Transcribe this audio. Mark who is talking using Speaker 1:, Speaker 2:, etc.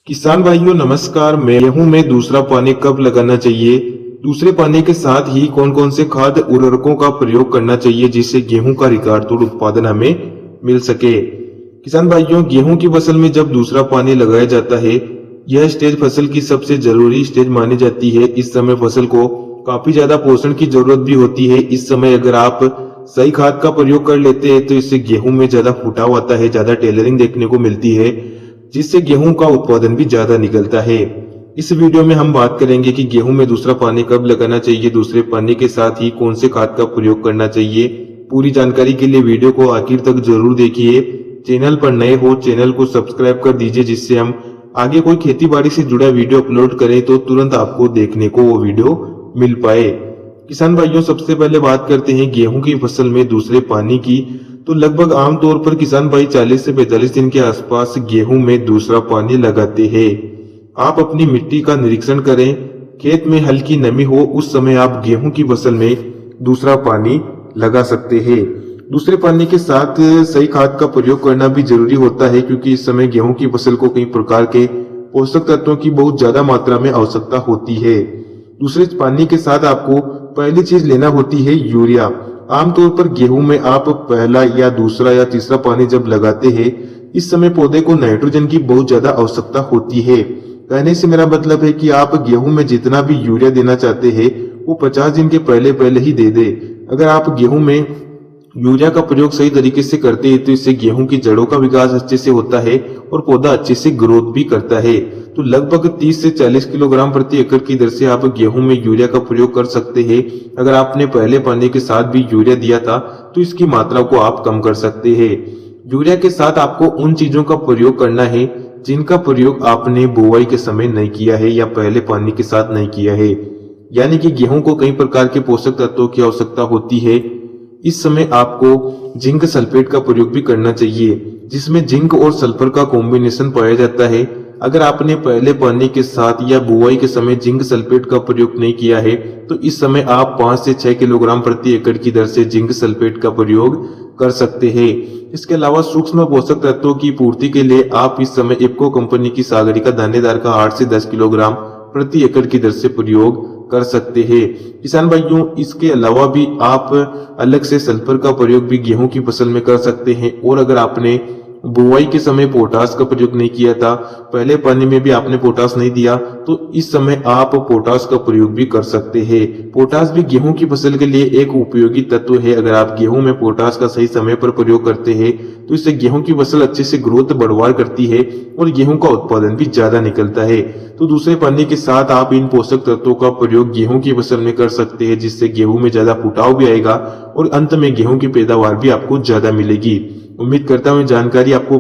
Speaker 1: किसान भाइयों नमस्कार। गेहूं में दूसरा पानी कब लगाना चाहिए, दूसरे पानी के साथ ही कौन कौन से खाद उर्वरकों का प्रयोग करना चाहिए जिससे गेहूं का रिकॉर्ड तोड़ उत्पादन हमें मिल सके। किसान भाइयों, गेहूं की फसल में जब दूसरा पानी लगाया जाता है, यह स्टेज फसल की सबसे जरूरी स्टेज मानी जाती है। इस समय फसल को काफी ज्यादा पोषण की जरूरत भी होती है। इस समय अगर आप सही खाद का प्रयोग कर लेते हैं तो इससे गेहूं में ज्यादा फुटाव आता है, ज्यादा टेलरिंग देखने को मिलती है, जिससे गेहूं का उत्पादन भी ज्यादा निकलता है। इस वीडियो में हम बात करेंगे कि गेहूं में दूसरा पानी कब लगाना चाहिए, दूसरे पानी के साथ ही कौन से खाद का प्रयोग करना चाहिए। पूरी जानकारी के लिए वीडियो को आखिर तक जरूर देखिए। चैनल पर नए हो चैनल को सब्सक्राइब कर दीजिए, जिससे हम आगे कोई खेती बाड़ी से जुड़ा वीडियो अपलोड करें तो तुरंत आपको देखने को वो वीडियो मिल पाए। किसान भाइयों, सबसे पहले बात करते हैं गेहूं की फसल में दूसरे पानी की। तो लगभग आमतौर पर किसान भाई 40 से 45 दिन के आसपास गेहूं में दूसरा पानी लगाते हैं। आप अपनी मिट्टी का निरीक्षण करें, खेत में हल्की नमी हो उस समय आप गेहूं की फसल में दूसरा पानी लगा सकते हैं। दूसरे पानी के साथ सही खाद का प्रयोग करना भी जरूरी होता है, क्योंकि इस समय गेहूं की फसल को कई प्रकार के पोषक तत्वों की बहुत ज्यादा मात्रा में आवश्यकता होती है। दूसरे पानी के साथ आपको पहली चीज लेना होती है यूरिया। आमतौर पर गेहूं में आप पहला या दूसरा या तीसरा पानी जब लगाते हैं, इस समय पौधे को नाइट्रोजन की बहुत ज्यादा आवश्यकता होती है। कहने से मेरा मतलब है कि आप गेहूं में जितना भी यूरिया देना चाहते हैं वो 50 दिन के पहले पहले ही दे दे। अगर आप गेहूं में यूरिया का प्रयोग सही तरीके से करते हैं तो इससे गेहूं की जड़ों का विकास अच्छे से होता है और पौधा अच्छे से ग्रोथ भी करता है। तो लगभग 30 से 40 किलोग्राम प्रति एकड़ की दर से आप गेहूं में यूरिया का प्रयोग कर सकते हैं। अगर आपने पहले पानी के साथ भी यूरिया दिया था तो इसकी मात्रा को आप कम कर सकते हैं। यूरिया के साथ आपको उन चीजों का प्रयोग करना है जिनका प्रयोग आपने बुआई के समय नहीं किया है या पहले पानी के साथ नहीं किया है। यानी कि गेहूं को कई प्रकार के पोषक तत्वों की आवश्यकता होती है। इस समय आपको जिंक सल्फेट का प्रयोग भी करना चाहिए, जिसमें जिंक और सल्फर का कॉम्बिनेशन पाया जाता है। अगर आपने पहले पानी के साथ या बुआई के समय जिंक सल्फेट का प्रयोग नहीं किया है तो इस समय आप 5 से 6 किलोग्राम प्रति एकड़ की दर से जिंक सल्फेट का प्रयोग कर सकते हैं। इसके अलावा सूक्ष्म पोषक तत्वों की पूर्ति के लिए आप इस समय इफको कंपनी की सागरिका दानेदार का 8 से 10 किलोग्राम प्रति एकड़ की दर से प्रयोग कर सकते हैं। किसान भाइयों, इसके अलावा भी आप अलग से सल्फर का प्रयोग भी गेहूं की फसल में कर सकते हैं। और अगर आपने बुआई के समय पोटास का प्रयोग नहीं किया था, पहले पानी में भी आपने पोटास नहीं दिया, तो इस समय आप पोटास का प्रयोग भी कर सकते हैं। पोटास भी गेहूं की फसल के लिए एक उपयोगी तत्व है। अगर आप गेहूं में पोटास का सही समय पर प्रयोग करते हैं तो इससे गेहूं की फसल अच्छे से ग्रोथ बढ़वार करती है और गेहूं का उत्पादन भी ज्यादा निकलता है। तो दूसरे पानी के साथ आप इन पोषक तत्वों का प्रयोग गेहूं की फसल में कर सकते हैं, जिससे गेहूं में ज्यादा फुटाव भी आएगा और अंत में गेहूं की पैदावार भी आपको ज्यादा मिलेगी। उम्मीद करता हूँ जानकारी आपको